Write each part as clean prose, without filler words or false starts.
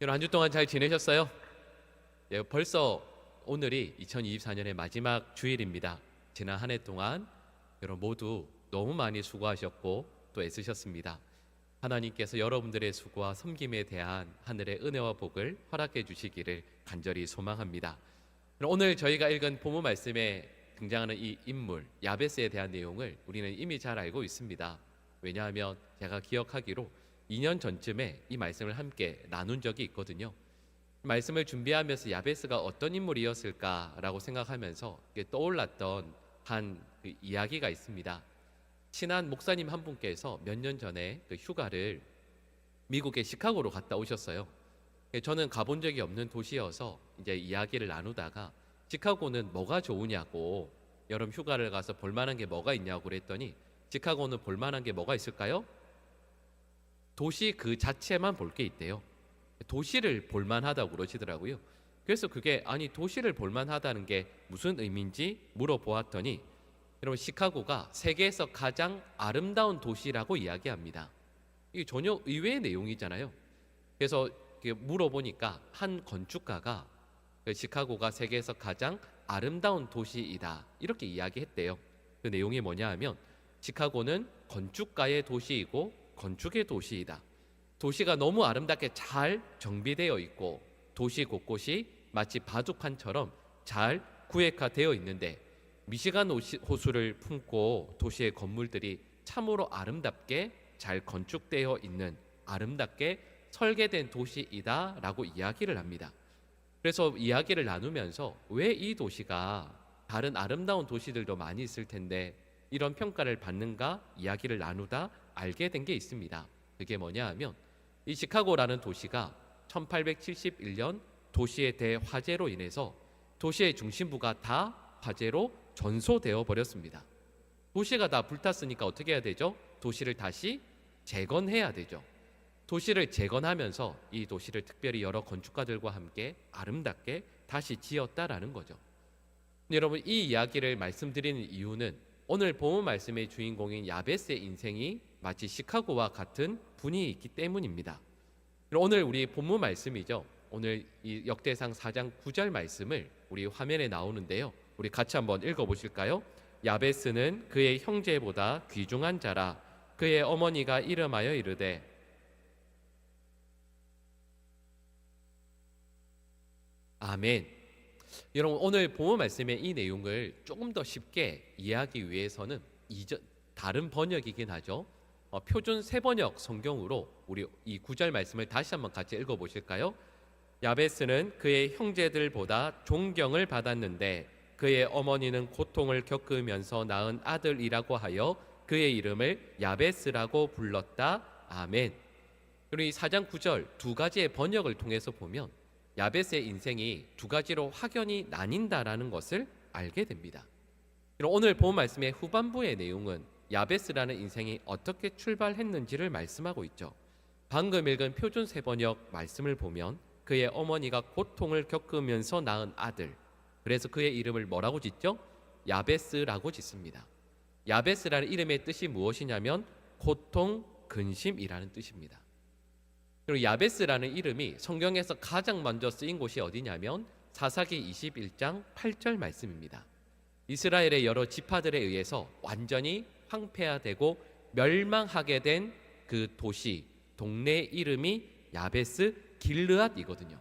여러분 한 주 동안 잘 지내셨어요? 예, 벌써 오늘이 2024년의 마지막 주일입니다. 지난 한 해 동안 여러분 모두 너무 많이 수고하셨고 또 애쓰셨습니다. 하나님께서 여러분들의 수고와 섬김에 대한 하늘의 은혜와 복을 허락해 주시기를 간절히 소망합니다. 오늘 저희가 읽은 본문 말씀에 등장하는 이 인물 야베스에 대한 내용을 우리는 이미 잘 알고 있습니다. 왜냐하면 제가 기억하기로 2년 전쯤에 이 말씀을 함께 나눈 적이 있거든요. 말씀을 준비하면서 야베스가 어떤 인물이었을까라고 생각하면서 떠올랐던 그 이야기가 있습니다. 친한 목사님 한 분께서 몇 년 전에 그 휴가를 미국의 시카고로 갔다 오셨어요. 저는 가본 적이 없는 도시여서 이제 이야기를 나누다가 시카고는 뭐가 좋으냐고, 여름 휴가를 가서 볼 만한 게 뭐가 있냐고 그랬더니 시카고는 볼 만한 게 뭐가 있을까요? 도시 그 자체만 볼 게 있대요. 도시를 볼만하다고 그러시더라고요. 그래서 그게 아니 도시를 볼만하다는 게 무슨 의미인지 물어보았더니 여러분 시카고가 세계에서 가장 아름다운 도시라고 이야기합니다. 이게 전혀 의외의 내용이잖아요. 그래서 물어보니까 한 건축가가 시카고가 세계에서 가장 아름다운 도시이다 이렇게 이야기했대요. 그 내용이 뭐냐 하면 시카고는 건축가의 도시이고 건축의 도시이다. 도시가 너무 아름답게 잘 정비되어 있고 도시 곳곳이 마치 바둑판처럼 잘 구획화되어 있는데 미시간 호수를 품고 도시의 건물들이 참으로 아름답게 잘 건축되어 있는 아름답게 설계된 도시이다 라고 이야기를 합니다. 그래서 이야기를 나누면서 왜 이 도시가 다른 아름다운 도시들도 많이 있을 텐데 이런 평가를 받는가 이야기를 나누다 알게 된 게 있습니다. 그게 뭐냐 하면 이 시카고라는 도시가 1871년 도시의 대화재로 인해서 도시의 중심부가 다 화재로 전소되어 버렸습니다. 도시가 다 불탔으니까 어떻게 해야 되죠? 도시를 다시 재건해야 되죠. 도시를 재건하면서 이 도시를 특별히 여러 건축가들과 함께 아름답게 다시 지었다라는 거죠. 여러분 이 이야기를 말씀드리는 이유는 오늘 본문 말씀의 주인공인 야베스의 인생이 마치 시카고와 같은 분이 있기 때문입니다. 오늘 우리 본문 말씀이죠. 오늘 이 역대상 4장 9절 말씀을 우리 화면에 나오는데요. 우리 같이 한번 읽어보실까요? 야베스는 그의 형제보다 귀중한 자라. 그의 어머니가 이름하여 이르되 아멘. 여러분 오늘 본문 말씀의 이 내용을 조금 더 쉽게 이해하기 위해서는 다른 번역이긴 하죠. 표준 세번역 성경으로 우리 이 9절 말씀을 다시 한번 같이 읽어보실까요? 야베스는 그의 형제들보다 존경을 받았는데 그의 어머니는 고통을 겪으면서 낳은 아들이라고 하여 그의 이름을 야베스라고 불렀다. 아멘. 그리고 이 4장 9절 두 가지의 번역을 통해서 보면 야베스의 인생이 두 가지로 확연히 나뉜다라는 것을 알게 됩니다. 그리고 오늘 본 말씀의 후반부의 내용은 야베스라는 인생이 어떻게 출발했는지를 말씀하고 있죠. 방금 읽은 표준 세번역 말씀을 보면 그의 어머니가 고통을 겪으면서 낳은 아들, 그래서 그의 이름을 뭐라고 짓죠? 야베스라고 짓습니다. 야베스라는 이름의 뜻이 무엇이냐면 고통, 근심이라는 뜻입니다. 그리고 야베스라는 이름이 성경에서 가장 먼저 쓰인 곳이 어디냐면 사사기 21장 8절 말씀입니다. 이스라엘의 여러 지파들에 의해서 완전히 황폐화되고 멸망하게 된 그 도시, 동네 이름이 야베스 길르앗이거든요.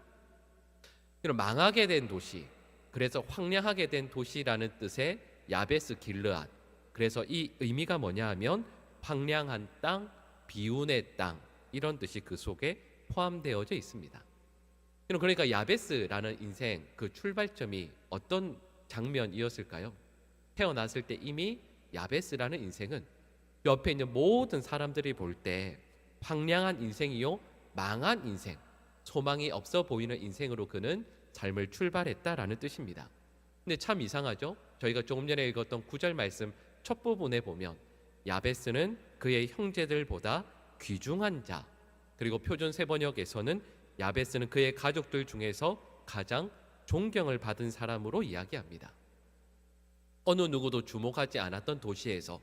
그럼 망하게 된 도시, 그래서 황량하게 된 도시라는 뜻의 야베스 길르앗. 그래서 이 의미가 뭐냐 하면 황량한 땅, 비운의 땅, 이런 뜻이 그 속에 포함되어져 있습니다. 그러니까 야베스라는 인생 그 출발점이 어떤 장면이었을까요? 태어났을 때 이미 야베스라는 인생은 옆에 있는 모든 사람들이 볼 때 황량한 인생이요 망한 인생, 소망이 없어 보이는 인생으로 그는 삶을 출발했다라는 뜻입니다. 근데 참 이상하죠? 저희가 조금 전에 읽었던 9절 말씀 첫 부분에 보면 야베스는 그의 형제들보다 귀중한 자, 그리고 표준 세번역에서는 야베스는 그의 가족들 중에서 가장 존경을 받은 사람으로 이야기합니다. 어느 누구도 주목하지 않았던 도시에서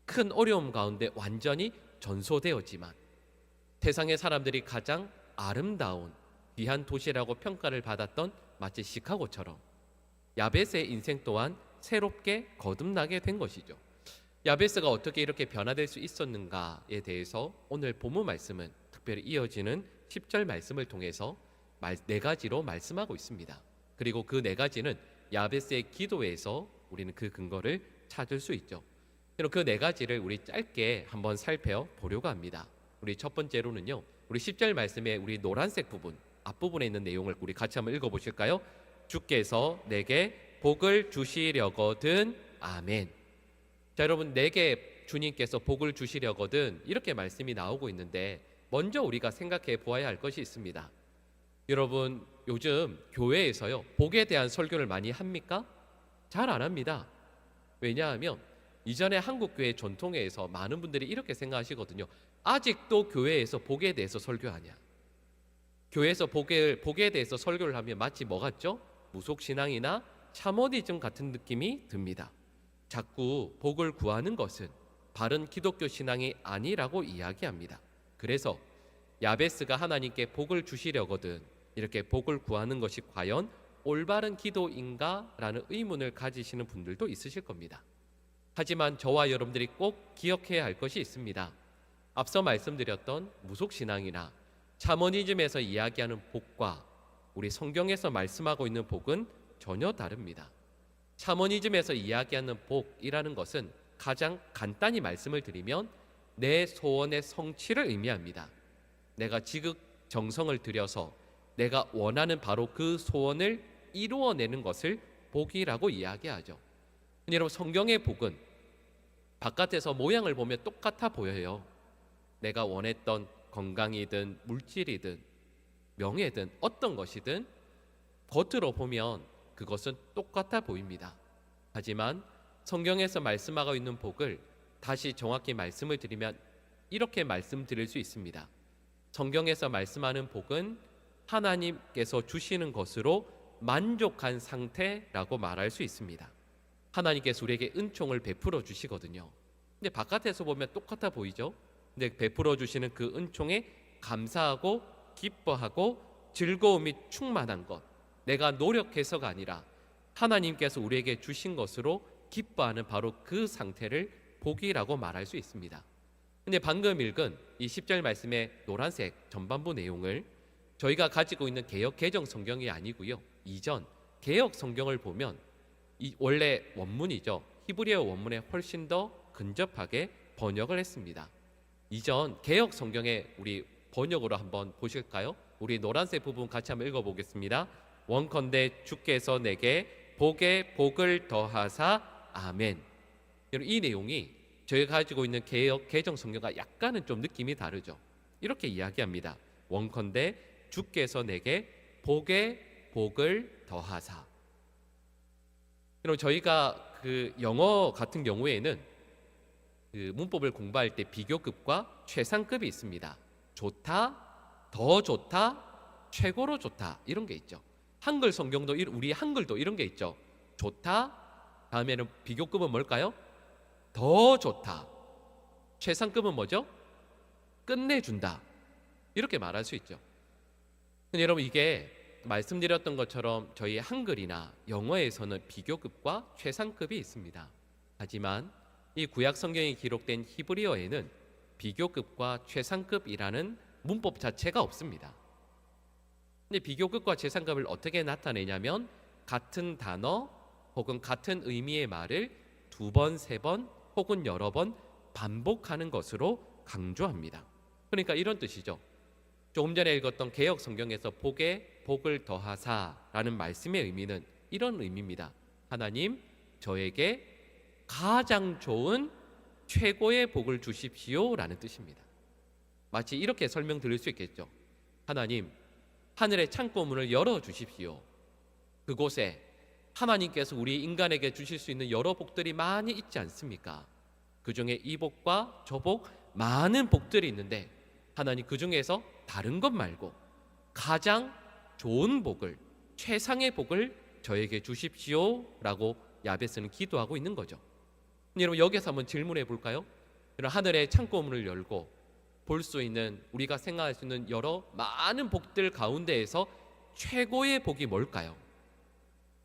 큰 어려움 가운데 완전히 전소되었지만 세상의 사람들이 가장 아름다운 귀한 도시라고 평가를 받았던 마치 시카고처럼 야베스의 인생 또한 새롭게 거듭나게 된 것이죠. 야베스가 어떻게 이렇게 변화될 수 있었는가에 대해서 오늘 본문 말씀은 특별히 이어지는 10절 말씀을 통해서 네 가지로 말씀하고 있습니다. 그리고 그 네 가지는 야베스의 기도에서 우리는 그 근거를 찾을 수 있죠. 그럼 그 네 가지를 우리 짧게 한번 살펴보려고 합니다. 우리 첫 번째로는요, 우리 10절 말씀에 우리 노란색 부분 앞부분에 있는 내용을 우리 같이 한번 읽어보실까요? 주께서 내게 복을 주시려거든 아멘. 자, 여러분, 내게 주님께서 복을 주시려거든 이렇게 말씀이 나오고 있는데 먼저 우리가 생각해 보아야 할 것이 있습니다. 여러분, 요즘 교회에서요 복에 대한 설교를 많이 합니까? 잘 안 합니다. 왜냐하면 이전에 한국교회 전통에서 많은 분들이 이렇게 생각하시거든요. 아직도 교회에서 복에 대해서 설교하냐? 교회에서 복에 대해서 설교를 하면 마치 뭐 같죠? 무속신앙이나 샤머니즘 같은 느낌이 듭니다. 자꾸 복을 구하는 것은 바른 기독교 신앙이 아니라고 이야기합니다. 그래서 야베스가 하나님께 복을 주시려거든 이렇게 복을 구하는 것이 과연 올바른 기도인가? 라는 의문을 가지시는 분들도 있으실 겁니다. 하지만 저와 여러분들이 꼭 기억해야 할 것이 있습니다. 앞서 말씀드렸던 무속신앙이나 샤머니즘에서 이야기하는 복과 우리 성경에서 말씀하고 있는 복은 전혀 다릅니다. 샤머니즘에서 이야기하는 복이라는 것은 가장 간단히 말씀을 드리면 내 소원의 성취를 의미합니다. 내가 지극정성을 들여서 내가 원하는 바로 그 소원을 이루어내는 것을 복이라고 이야기하죠. 여러분, 성경의 복은 바깥에서 모양을 보면 똑같아 보여요. 내가 원했던 건강이든 물질이든 명예든 어떤 것이든 겉으로 보면 그것은 똑같아 보입니다. 하지만 성경에서 말씀하고 있는 복을 다시 정확히 말씀을 드리면 이렇게 말씀드릴 수 있습니다. 성경에서 말씀하는 복은 하나님께서 주시는 것으로 만족한 상태라고 말할 수 있습니다. 하나님께서 우리에게 은총을 베풀어 주시거든요. 근데 바깥에서 보면 똑같아 보이죠? 근데 베풀어 주시는 그 은총에 감사하고 기뻐하고 즐거움이 충만한 것, 내가 노력해서가 아니라 하나님께서 우리에게 주신 것으로 기뻐하는 바로 그 상태를 복이라고 말할 수 있습니다. 근데 방금 읽은 이 10절 말씀의 노란색 전반부 내용을 저희가 가지고 있는 개역 개정 성경이 아니고요, 이전 개역 성경을 보면 이 원래 원문이죠, 히브리어 원문에 훨씬 더 근접하게 번역을 했습니다. 이전 개역 성경의 우리 번역으로 한번 보실까요? 우리 노란색 부분 같이 한번 읽어보겠습니다. 원컨대 주께서 내게 복에 복을 더하사 아멘. 이 내용이 저희가 가지고 있는 개역 개정 성경과 약간은 좀 느낌이 다르죠. 이렇게 이야기합니다. 원컨대 주께서 내게 복에 복을 더하사. 그럼 저희가 그 영어 같은 경우에는 그 문법을 공부할 때 비교급과 최상급이 있습니다. 좋다, 더 좋다, 최고로 좋다 이런 게 있죠. 한글 성경도 우리 한글도 이런 게 있죠. 좋다, 다음에는 비교급은 뭘까요? 더 좋다. 최상급은 뭐죠? 끝내준다. 이렇게 말할 수 있죠. 근데 여러분, 이게 말씀드렸던 것처럼 저희 한글이나 영어에서는 비교급과 최상급이 있습니다. 하지만 이 구약 성경에 기록된 히브리어에는 비교급과 최상급이라는 문법 자체가 없습니다. 근데 비교급과 최상급을 어떻게 나타내냐면 같은 단어 혹은 같은 의미의 말을 두 번, 세 번 혹은 여러 번 반복하는 것으로 강조합니다. 그러니까 이런 뜻이죠. 조금 전에 읽었던 개역 성경에서 복에 복을 더하사라는 말씀의 의미는 이런 의미입니다. 하나님, 저에게 가장 좋은 최고의 복을 주십시오 라는 뜻입니다. 마치 이렇게 설명드릴 수 있겠죠. 하나님, 하늘의 창고 문을 열어주십시오. 그곳에 하나님께서 우리 인간에게 주실 수 있는 여러 복들이 많이 있지 않습니까? 그 중에 이 복과 저 복, 많은 복들이 있는데 하나님, 그 중에서 다른 것 말고 가장 좋은 복을, 최상의 복을 저에게 주십시오 라고 야베스는 기도하고 있는 거죠. 여러분, 여기서 한번 질문해 볼까요? 하늘의 창고 문을 열고 볼 수 있는, 우리가 생각할 수 있는 여러 많은 복들 가운데에서 최고의 복이 뭘까요?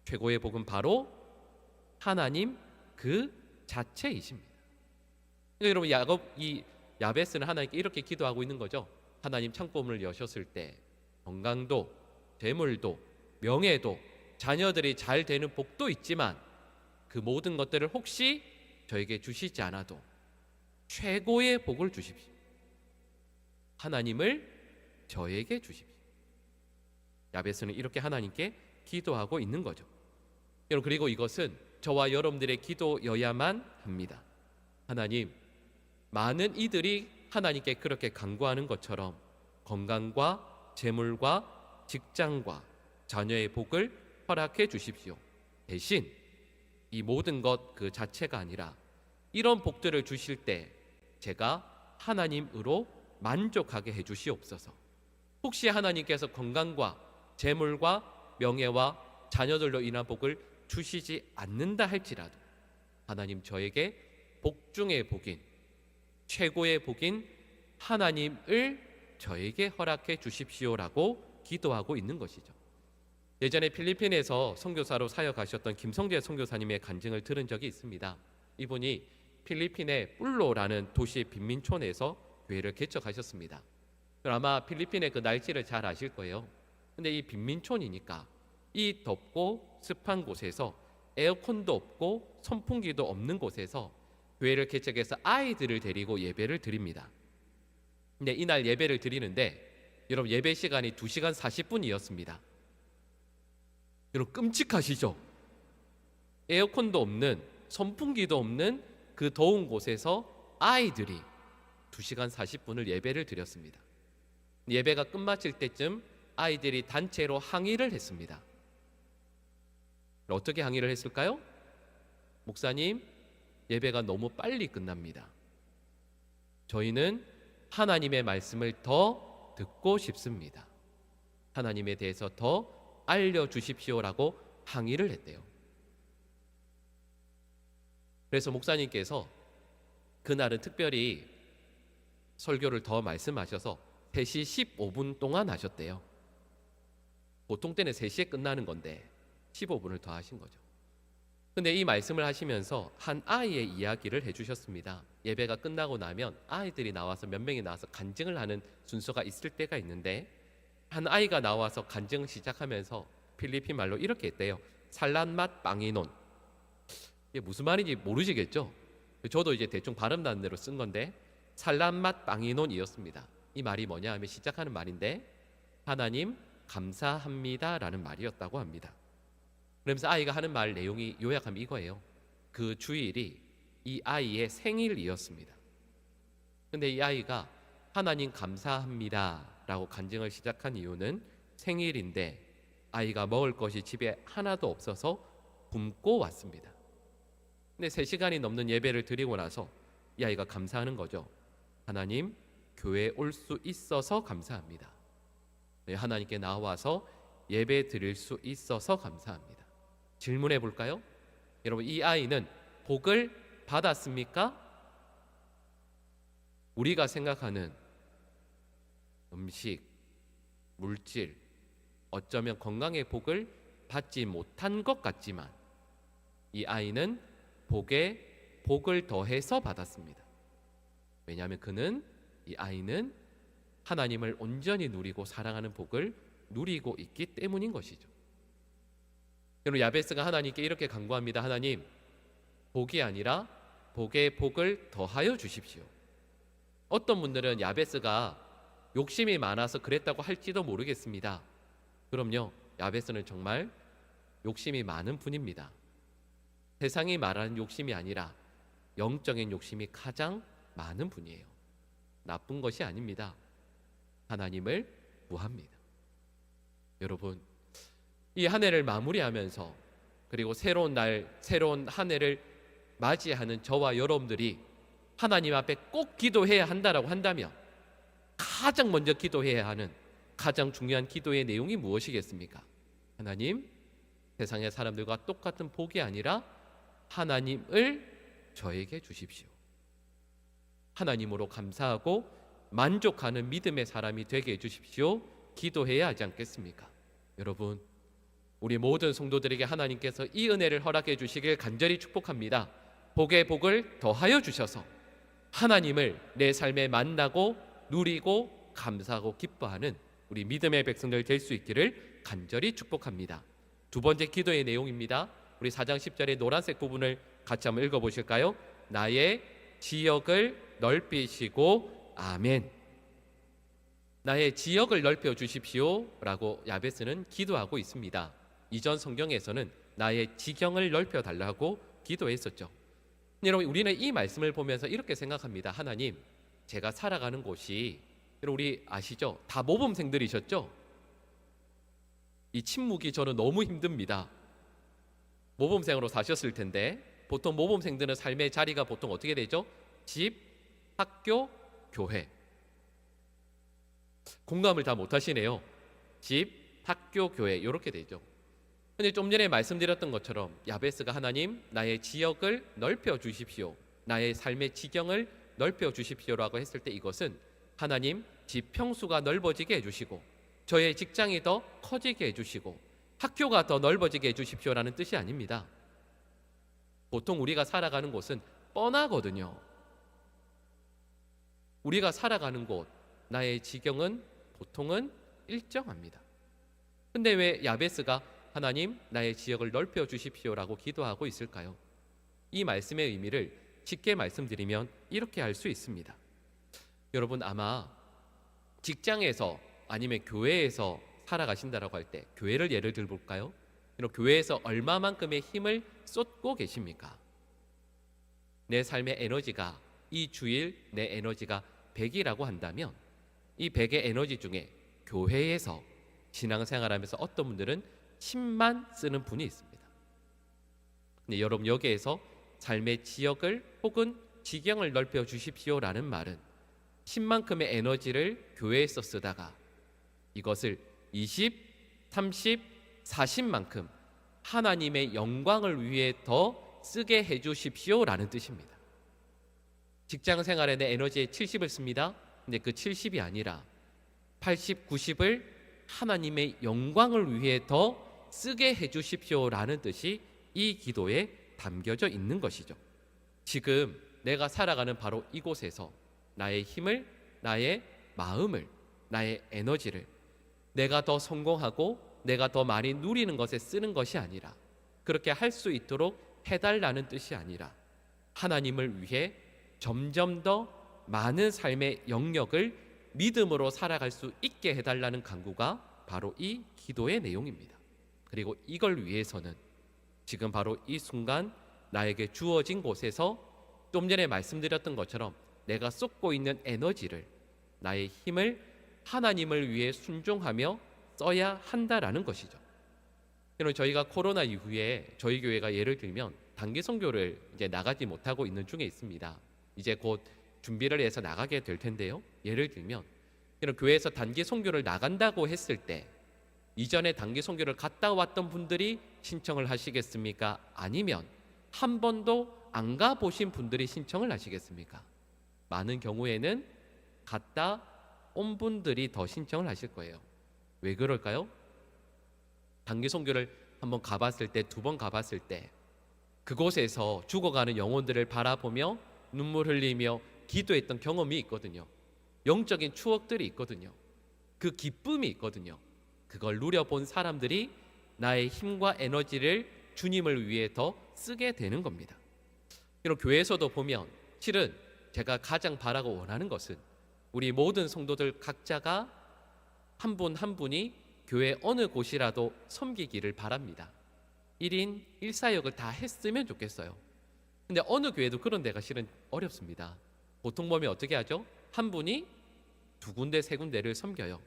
최고의 복은 바로 하나님 그 자체이십니다. 그러니까 여러분, 이 야베스는 하나님께 이렇게 기도하고 있는 거죠. 하나님, 창고문을 여셨을 때 건강도, 재물도, 명예도, 자녀들이 잘 되는 복도 있지만 그 모든 것들을 혹시 저에게 주시지 않아도 최고의 복을 주십시오. 하나님을 저에게 주십시오. 야베스는 이렇게 하나님께 기도하고 있는 거죠. 여러분, 그리고 이것은 저와 여러분들의 기도여야만 합니다. 하나님, 많은 이들이 하나님께 그렇게 간구하는 것처럼 건강과 재물과 직장과 자녀의 복을 허락해 주십시오. 대신 이 모든 것 그 자체가 아니라 이런 복들을 주실 때 제가 하나님으로 만족하게 해 주시옵소서. 혹시 하나님께서 건강과 재물과 명예와 자녀들로 인한 복을 주시지 않는다 할지라도 하나님, 저에게 복 중의 복인, 최고의 복인 하나님을 저에게 허락해 주십시오라고 기도하고 있는 것이죠. 예전에 필리핀에서 선교사로 사역하셨던 김성재 선교사님의 간증을 들은 적이 있습니다. 이분이 필리핀의 뿔로라는 도시 빈민촌에서 교회를 개척하셨습니다. 아마 필리핀의 그 날씨를 잘 아실 거예요. 근데 이 빈민촌이니까 이 덥고 습한 곳에서 에어컨도 없고 선풍기도 없는 곳에서 교회를 개척해서 아이들을 데리고 예배를 드립니다. 근데 이날 예배를 드리는데 여러분, 예배 시간이 2시간 40분이었습니다. 여러분, 끔찍하시죠? 에어컨도 없는, 선풍기도 없는 그 더운 곳에서 아이들이 2시간 40분을 예배를 드렸습니다. 예배가 끝마칠 때쯤 아이들이 단체로 항의를 했습니다. 어떻게 항의를 했을까요? 목사님, 예배가 너무 빨리 끝납니다. 저희는 하나님의 말씀을 더 듣고 싶습니다. 하나님에 대해서 더 알려주십시오라고 항의를 했대요. 그래서 목사님께서 그날은 특별히 설교를 더 말씀하셔서 3시 15분 동안 하셨대요. 보통 때는 3시에 끝나는 건데 15분을 더 하신 거죠. 근데 이 말씀을 하시면서 한 아이의 이야기를 해주셨습니다. 예배가 끝나고 나면 아이들이 나와서 몇 명이 나와서 간증을 하는 순서가 있을 때가 있는데, 한 아이가 나와서 간증을 시작하면서 필리핀 말로 이렇게 했대요. 살란맛 빵이논. 이게 무슨 말인지 모르시겠죠? 저도 이제 대충 발음 나는 대로 쓴 건데, 살란맛 빵이논이었습니다. 이 말이 뭐냐 하면 시작하는 말인데, 하나님 감사합니다 라는 말이었다고 합니다. 그러면서 아이가 하는 말 내용이 요약하면 이거예요. 그 주일이 이 아이의 생일이었습니다. 근데 이 아이가 하나님 감사합니다 라고 간증을 시작한 이유는 생일인데 아이가 먹을 것이 집에 하나도 없어서 굶고 왔습니다. 근데 3시간이 넘는 예배를 드리고 나서 이 아이가 감사하는 거죠. 하나님, 교회에 올 수 있어서 감사합니다. 하나님께 나와서 예배 드릴 수 있어서 감사합니다. 질문해 볼까요? 여러분, 이 아이는 복을 받았습니까? 우리가 생각하는 음식, 물질, 어쩌면 건강의 복을 받지 못한 것 같지만 이 아이는 복에 복을 더해서 받았습니다. 왜냐하면 이 아이는 하나님을 온전히 누리고 사랑하는 복을 누리고 있기 때문인 것이죠. 여러분, 야베스가 하나님께 이렇게 간구합니다. 하나님, 복이 아니라 복에 복을 더하여 주십시오. 어떤 분들은 야베스가 욕심이 많아서 그랬다고 할지도 모르겠습니다. 그럼요, 야베스는 정말 욕심이 많은 분입니다. 세상이 말하는 욕심이 아니라 영적인 욕심이 가장 많은 분이에요. 나쁜 것이 아닙니다. 하나님을 구합니다. 여러분, 이 한 해를 마무리하면서 그리고 새로운 날, 새로운 한 해를 맞이하는 저와 여러분들이 하나님 앞에 꼭 기도해야 한다라고 한다면 가장 먼저 기도해야 하는 가장 중요한 기도의 내용이 무엇이겠습니까? 하나님, 세상의 사람들과 똑같은 복이 아니라 하나님을 저에게 주십시오. 하나님으로 감사하고 만족하는 믿음의 사람이 되게 해주십시오. 기도해야 하지 않겠습니까? 여러분, 우리 모든 성도들에게 하나님께서 이 은혜를 허락해 주시길 간절히 축복합니다. 복의 복을 더하여 주셔서 하나님을 내 삶에 만나고 누리고 감사하고 기뻐하는 우리 믿음의 백성들 될 수 있기를 간절히 축복합니다. 두 번째 기도의 내용입니다. 우리 4장 10절의 노란색 부분을 같이 한번 읽어보실까요? 나의 지역을 넓히시고 아멘. 나의 지역을 넓혀 주십시오 라고 야베스는 기도하고 있습니다. 이전 성경에서는 나의 지경을 넓혀 달라고 기도했었죠. 여러분, 우리는 이 말씀을 보면서 이렇게 생각합니다. 하나님, 제가 살아가는 곳이, 여러분 우리 아시죠? 다 모범생들이셨죠? 이 침묵이 저는 너무 힘듭니다. 모범생으로 사셨을 텐데 보통 모범생들은 삶의 자리가 보통 어떻게 되죠? 집, 학교, 교회. 공감을 다 못하시네요. 집, 학교, 교회 이렇게 되죠. 근데 좀 전에 말씀드렸던 것처럼 야베스가 하나님 나의 지역을 넓혀 주십시오, 나의 삶의 지경을 넓혀 주십시오라고 했을 때 이것은 하나님 집 평수가 넓어지게 해주시고 저의 직장이 더 커지게 해주시고 학교가 더 넓어지게 해주십시오라는 뜻이 아닙니다. 보통 우리가 살아가는 곳은 뻔하거든요. 우리가 살아가는 곳, 나의 지경은 보통은 일정합니다. 근데 왜 야베스가 하나님 나의 지역을 넓혀 주십시오라고 기도하고 있을까요? 이 말씀의 의미를 쉽게 말씀드리면 이렇게 알 수 있습니다. 여러분 아마 직장에서 아니면 교회에서 살아가신다라고 할 때 교회를 예를 들어볼까요? 교회에서 얼마만큼의 힘을 쏟고 계십니까? 내 삶의 에너지가 이 주일 내 에너지가 100이라고 한다면 이 100의 에너지 중에 교회에서 신앙생활하면서 어떤 분들은 10만 쓰는 분이 있습니다. 근데 여러분 여기에서 삶의 지역을 혹은 지경을 넓혀 주십시오라는 말은 10만큼의 에너지를 교회에서 쓰다가 이것을 20, 30, 40만큼 하나님의 영광을 위해 더 쓰게 해주십시오라는 뜻입니다. 직장 생활에 내 에너지의 70을 씁니다. 근데 그 70이 아니라 80, 90을 하나님의 영광을 위해 더 쓰게 해주십시오라는 뜻이 이 기도에 담겨져 있는 것이죠. 지금 내가 살아가는 바로 이곳에서 나의 힘을, 나의 마음을, 나의 에너지를 내가 더 성공하고 내가 더 많이 누리는 것에 쓰는 것이 아니라, 그렇게 할 수 있도록 해달라는 뜻이 아니라 하나님을 위해 점점 더 많은 삶의 영역을 믿음으로 살아갈 수 있게 해달라는 간구가 바로 이 기도의 내용입니다. 그리고 이걸 위해서는 지금 바로 이 순간 나에게 주어진 곳에서 좀 전에 말씀드렸던 것처럼 내가 쏟고 있는 에너지를, 나의 힘을 하나님을 위해 순종하며 써야 한다라는 것이죠. 여러분 저희가 코로나 이후에 저희 교회가 예를 들면 단기 선교를 이제 나가지 못하고 있는 중에 있습니다. 이제 곧 준비를 해서 나가게 될 텐데요. 예를 들면 이런 교회에서 단기 선교를 나간다고 했을 때 이전에 단기 선교를 갔다 왔던 분들이 신청을 하시겠습니까? 아니면 한 번도 안 가보신 분들이 신청을 하시겠습니까? 많은 경우에는 갔다 온 분들이 더 신청을 하실 거예요. 왜 그럴까요? 단기 선교를 한번 가봤을 때, 두 번 가봤을 때 그곳에서 죽어가는 영혼들을 바라보며 눈물 흘리며 기도했던 경험이 있거든요. 영적인 추억들이 있거든요. 그 기쁨이 있거든요. 그걸 누려본 사람들이 나의 힘과 에너지를 주님을 위해 더 쓰게 되는 겁니다. 이런 교회에서도 보면 실은 제가 가장 바라고 원하는 것은 우리 모든 성도들 각자가 한 분 한 분이 교회 어느 곳이라도 섬기기를 바랍니다. 1인 1사역을 다 했으면 좋겠어요. 근데 어느 교회도 그런 데가 실은 어렵습니다. 보통 보면 어떻게 하죠? 한 분이 두 군데 세 군데를 섬겨요.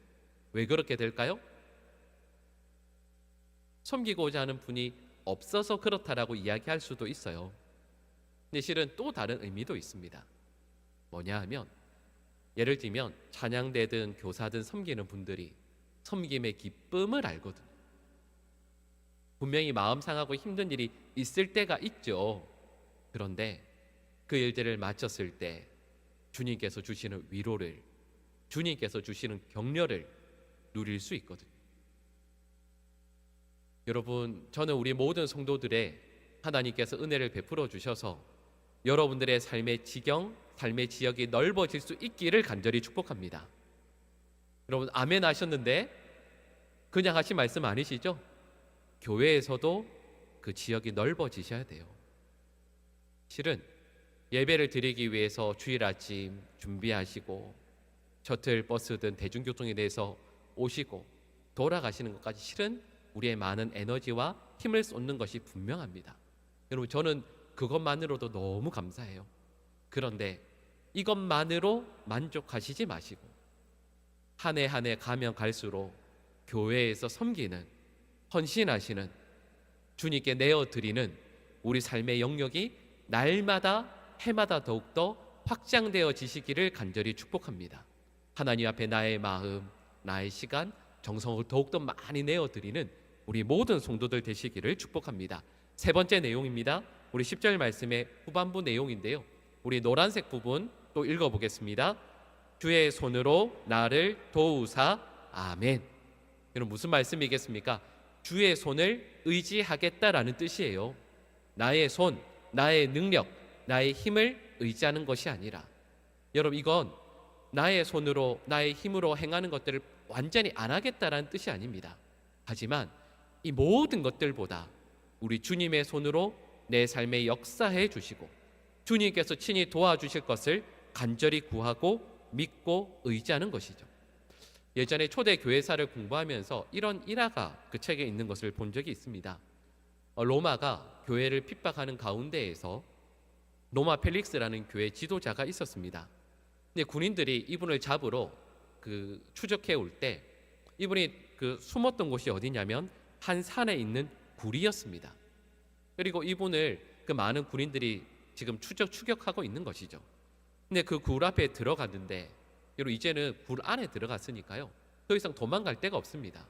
왜 그렇게 될까요? 섬기고자 하는 분이 없어서 그렇다라고 이야기할 수도 있어요. 근데 실은 또 다른 의미도 있습니다. 뭐냐 하면 예를 들면 찬양대든 교사든 섬기는 분들이 섬김의 기쁨을 알거든요. 분명히 마음 상하고 힘든 일이 있을 때가 있죠. 그런데 그 일들을 마쳤을 때 주님께서 주시는 위로를, 주님께서 주시는 격려를 누릴 수 있거든요. 여러분, 저는 우리 모든 성도들의 하나님께서 은혜를 베풀어 주셔서 여러분들의 삶의 지경, 삶의 지역이 넓어질 수 있기를 간절히 축복합니다. 여러분, 아멘 하셨는데 그냥 하신 말씀 아니시죠? 교회에서도 그 지역이 넓어지셔야 돼요. 실은 예배를 드리기 위해서 주일 아침 준비하시고 셔틀 버스든 대중교통에 대해서 오시고 돌아가시는 것까지 실은 우리의 많은 에너지와 힘을 쏟는 것이 분명합니다. 여러분, 저는 그것만으로도 너무 감사해요. 그런데 이것만으로 만족하시지 마시고 한 해 한 해 가면 갈수록 교회에서 섬기는, 헌신하시는, 주님께 내어드리는 우리 삶의 영역이 날마다 해마다 더욱더 확장되어지시기를 간절히 축복합니다. 하나님 앞에 나의 마음, 나의 시간, 정성을 더욱더 많이 내어드리는 우리 모든 성도들 되시기를 축복합니다. 세 번째 내용입니다. 우리 10절 말씀의 후반부 내용인데요, 우리 노란색 부분 또 읽어보겠습니다. 주의 손으로 나를 도우사. 아멘. 여러분, 무슨 말씀이겠습니까? 주의 손을 의지하겠다라는 뜻이에요. 나의 손, 나의 능력, 나의 힘을 의지하는 것이 아니라, 여러분, 이건 나의 손으로 나의 힘으로 행하는 것들을 완전히 안 하겠다라는 뜻이 아닙니다. 하지만 이 모든 것들보다 우리 주님의 손으로 내 삶에 역사해 주시고 주님께서 친히 도와주실 것을 간절히 구하고 믿고 의지하는 것이죠. 예전에 초대 교회사를 공부하면서 이런 일화가 그 책에 있는 것을 본 적이 있습니다. 로마가 교회를 핍박하는 가운데에서 로마 펠릭스라는 교회 지도자가 있었습니다. 근데 군인들이 이분을 잡으러 추적해 올 때 이분이 숨었던 곳이 어디냐면 한 산에 있는 굴이었습니다. 그리고 이분을 많은 군인들이 지금 추격하고 있는 것이죠. 근데 그 굴 앞에 들어갔는데, 여러분, 이제는 굴 안에 들어갔으니까요, 더 이상 도망갈 데가 없습니다.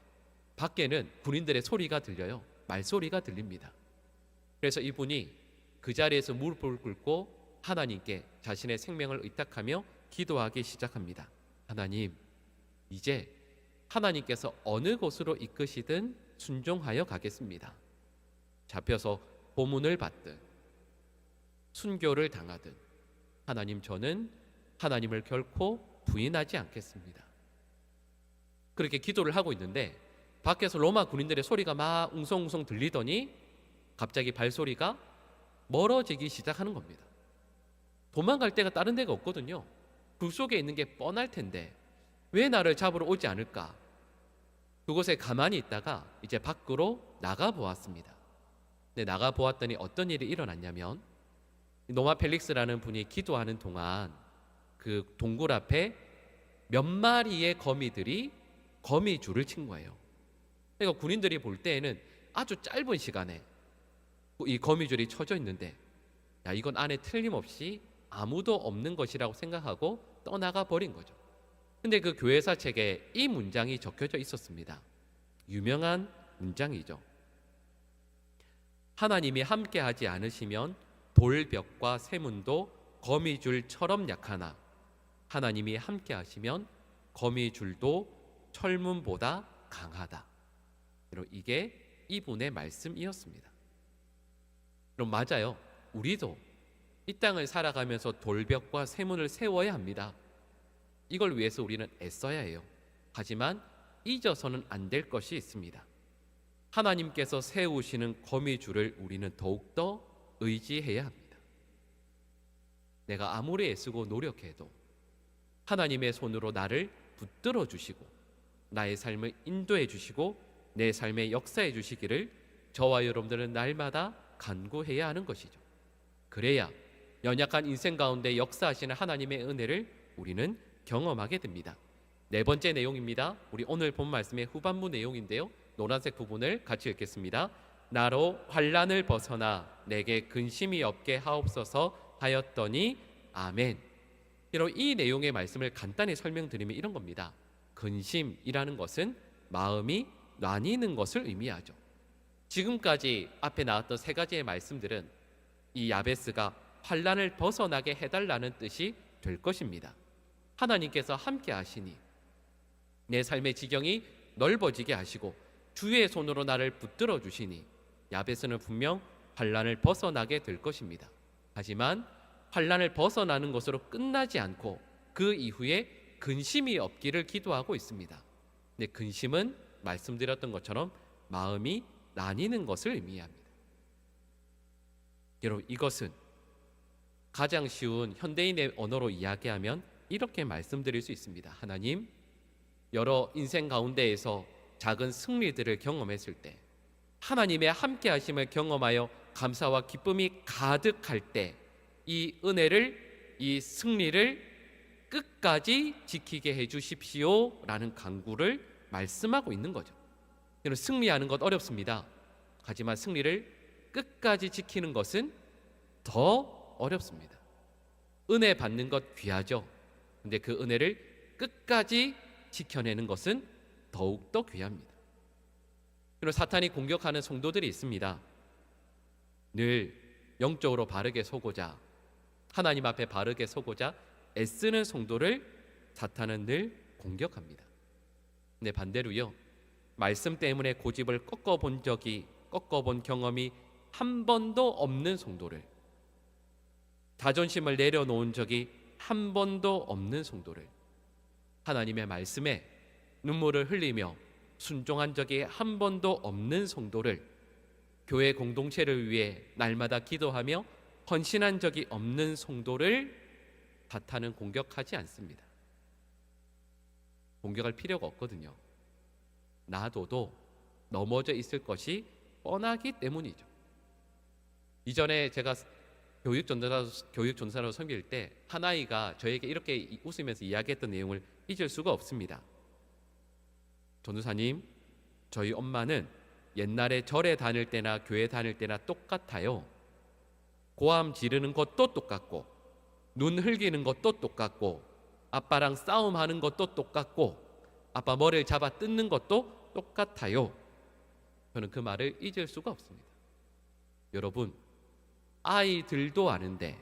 밖에는 군인들의 소리가 들려요. 말소리가 들립니다. 그래서 이분이 그 자리에서 무릎을 꿇고 하나님께 자신의 생명을 의탁하며 기도하기 시작합니다. 하나님, 이제 하나님께서 어느 곳으로 이끄시든 순종하여 가겠습니다. 잡혀서 고문을 받든 순교를 당하든 하나님, 저는 하나님을 결코 부인하지 않겠습니다. 그렇게 기도를 하고 있는데 밖에서 로마 군인들의 소리가 막 웅성웅성 들리더니 갑자기 발소리가 멀어지기 시작하는 겁니다. 도망갈 데가 다른 데가 없거든요. 굴 속에 있는 게 뻔할 텐데 왜 나를 잡으러 오지 않을까? 그곳에 가만히 있다가 이제 밖으로 나가 보았습니다. 근데 나가 보았더니 어떤 일이 일어났냐면, 노마 펠릭스라는 분이 기도하는 동안 그 동굴 앞에 몇 마리의 거미들이 거미줄을 친 거예요. 그러니까 군인들이 볼 때에는 아주 짧은 시간에 이 거미줄이 쳐져 있는데, 야, 이건 안에 틀림없이 아무도 없는 것이라고 생각하고 떠나가 버린 거죠. 근데 그 교회사 책에 이 문장이 적혀져 있었습니다. 유명한 문장이죠. 하나님이 함께하지 않으시면 돌벽과 쇠문도 거미줄처럼 약하나 하나님이 함께하시면 거미줄도 철문보다 강하다. 이게 이분의 말씀이었습니다. 그럼 맞아요. 우리도 이 땅을 살아가면서 돌벽과 쇠문을 세워야 합니다. 이걸 위해서 우리는 애써야 해요. 하지만 잊어서는 안 될 것이 있습니다. 하나님께서 세우시는 거미줄을 우리는 더욱더 의지해야 합니다. 내가 아무리 애쓰고 노력해도 하나님의 손으로 나를 붙들어 주시고 나의 삶을 인도해 주시고 내 삶에 역사해 주시기를 저와 여러분들은 날마다 간구해야 하는 것이죠. 그래야 연약한 인생 가운데 역사하시는 하나님의 은혜를 우리는 경험하게 됩니다. 네 번째 내용입니다. 우리 오늘 본 말씀의 후반부 내용인데요, 노란색 부분을 같이 읽겠습니다. 나로 환난을 벗어나 내게 근심이 없게 하옵소서 하였더니 아멘. 여러분, 이 내용의 말씀을 간단히 설명드리면 이런 겁니다. 근심이라는 것은 마음이 나뉘는 것을 의미하죠. 지금까지 앞에 나왔던 세 가지의 말씀들은 이 야베스가 환난을 벗어나게 해달라는 뜻이 될 것입니다. 하나님께서 함께 하시니 내 삶의 지경이 넓어지게 하시고 주의 손으로 나를 붙들어 주시니 야베스는 분명 환난을 벗어나게 될 것입니다. 하지만 환난을 벗어나는 것으로 끝나지 않고 그 이후에 근심이 없기를 기도하고 있습니다. 근데 근심은 말씀드렸던 것처럼 마음이 나뉘는 것을 의미합니다. 여러분, 이것은 가장 쉬운 현대인의 언어로 이야기하면 이렇게 말씀드릴 수 있습니다. 하나님, 여러 인생 가운데에서 작은 승리들을 경험했을 때, 하나님의 함께 하심을 경험하여 감사와 기쁨이 가득할 때, 이 은혜를, 이 승리를 끝까지 지키게 해 주십시오 라는 간구를 말씀하고 있는 거죠. 여러분, 승리하는 것 어렵습니다. 하지만 승리를 끝까지 지키는 것은 더 어렵습니다. 은혜 받는 것 귀하죠. 근데 그 은혜를 끝까지 지켜내는 것은 더욱더 귀합니다. 그리고 사탄이 공격하는 성도들이 있습니다. 늘 영적으로 바르게 서고자, 하나님 앞에 바르게 서고자 애쓰는 성도를 사탄은 늘 공격합니다. 근데 반대로요, 말씀 때문에 고집을 꺾어본 경험이 한 번도 없는 성도를, 자존심을 내려놓은 적이 한 번도 없는 성도를, 하나님의 말씀에 눈물을 흘리며 순종한 적이 한 번도 없는 성도를, 교회 공동체를 위해 날마다 기도하며 헌신한 적이 없는 성도를 사탄은 공격하지 않습니다. 공격할 필요가 없거든요. 놔둬도 넘어져 있을 것이 뻔하기 때문이죠. 이전에 제가 교육전사로 섬길 때 한 아이가 저에게 이렇게 웃으면서 이야기했던 내용을 잊을 수가 없습니다. 전도사님, 저희 엄마는 옛날에 절에 다닐 때나 교회 다닐 때나 똑같아요. 고함 지르는 것도 똑같고, 눈 흘기는 것도 똑같고, 아빠랑 싸움하는 것도 똑같고, 아빠 머리를 잡아 뜯는 것도 똑같아요. 저는 그 말을 잊을 수가 없습니다. 여러분, 아이들도 아는데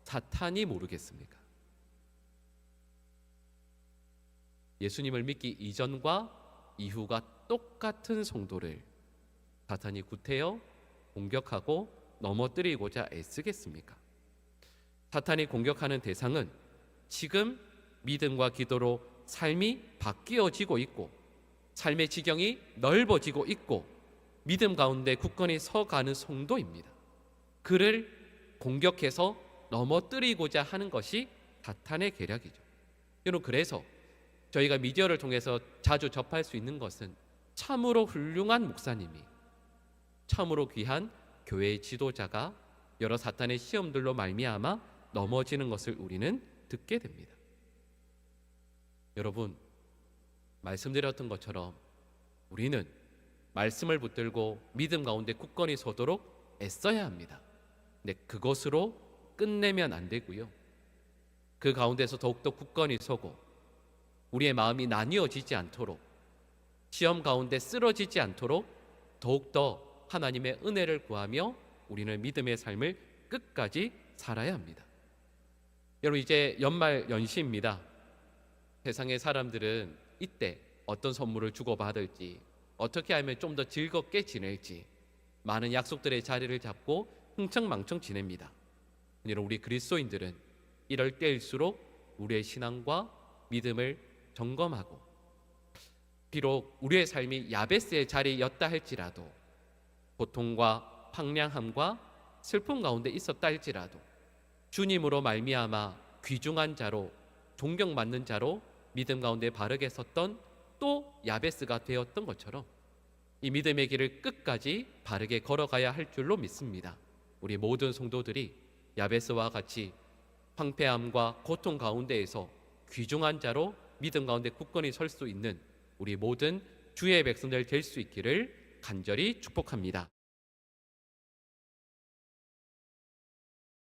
사탄이 모르겠습니까? 예수님을 믿기 이전과 이후가 똑같은 성도를 사탄이 구태여 공격하고 넘어뜨리고자 애쓰겠습니까? 사탄이 공격하는 대상은 지금 믿음과 기도로 삶이 바뀌어지고 있고, 삶의 지경이 넓어지고 있고, 믿음 가운데 굳건히 서가는 성도입니다. 그를 공격해서 넘어뜨리고자 하는 것이 사탄의 계략이죠. 여러분, 그래서 저희가 미디어를 통해서 자주 접할 수 있는 것은 참으로 훌륭한 목사님이, 참으로 귀한 교회의 지도자가 여러 사탄의 시험들로 말미암아 넘어지는 것을 우리는 듣게 됩니다. 여러분, 말씀드렸던 것처럼 우리는 말씀을 붙들고 믿음 가운데 굳건히 서도록 애써야 합니다. 근데 그것으로 끝내면 안 되고요, 그 가운데서 더욱더 굳건히 서고 우리의 마음이 나뉘어지지 않도록, 시험 가운데 쓰러지지 않도록 더욱더 하나님의 은혜를 구하며 우리는 믿음의 삶을 끝까지 살아야 합니다. 여러분, 이제 연말 연시입니다. 세상의 사람들은 이때 어떤 선물을 주고받을지, 어떻게 하면 좀 더 즐겁게 지낼지 많은 약속들의 자리를 잡고 흥청망청 지냅니다. 여러분, 우리 그리스도인들은 이럴 때일수록 우리의 신앙과 믿음을 점검하고, 비록 우리의 삶이 야베스의 자리였다 할지라도, 고통과 황량함과 슬픔 가운데 있었다 할지라도 주님으로 말미암아 귀중한 자로, 존경받는 자로 믿음 가운데 바르게 섰던 또 야베스가 되었던 것처럼 이 믿음의 길을 끝까지 바르게 걸어가야 할 줄로 믿습니다. 우리 모든 성도들이 야베스와 같이 황폐함과 고통 가운데에서 귀중한 자로 믿음 가운데 굳건히 설 수 있는 우리 모든 주의 백성들 될 수 있기를 간절히 축복합니다.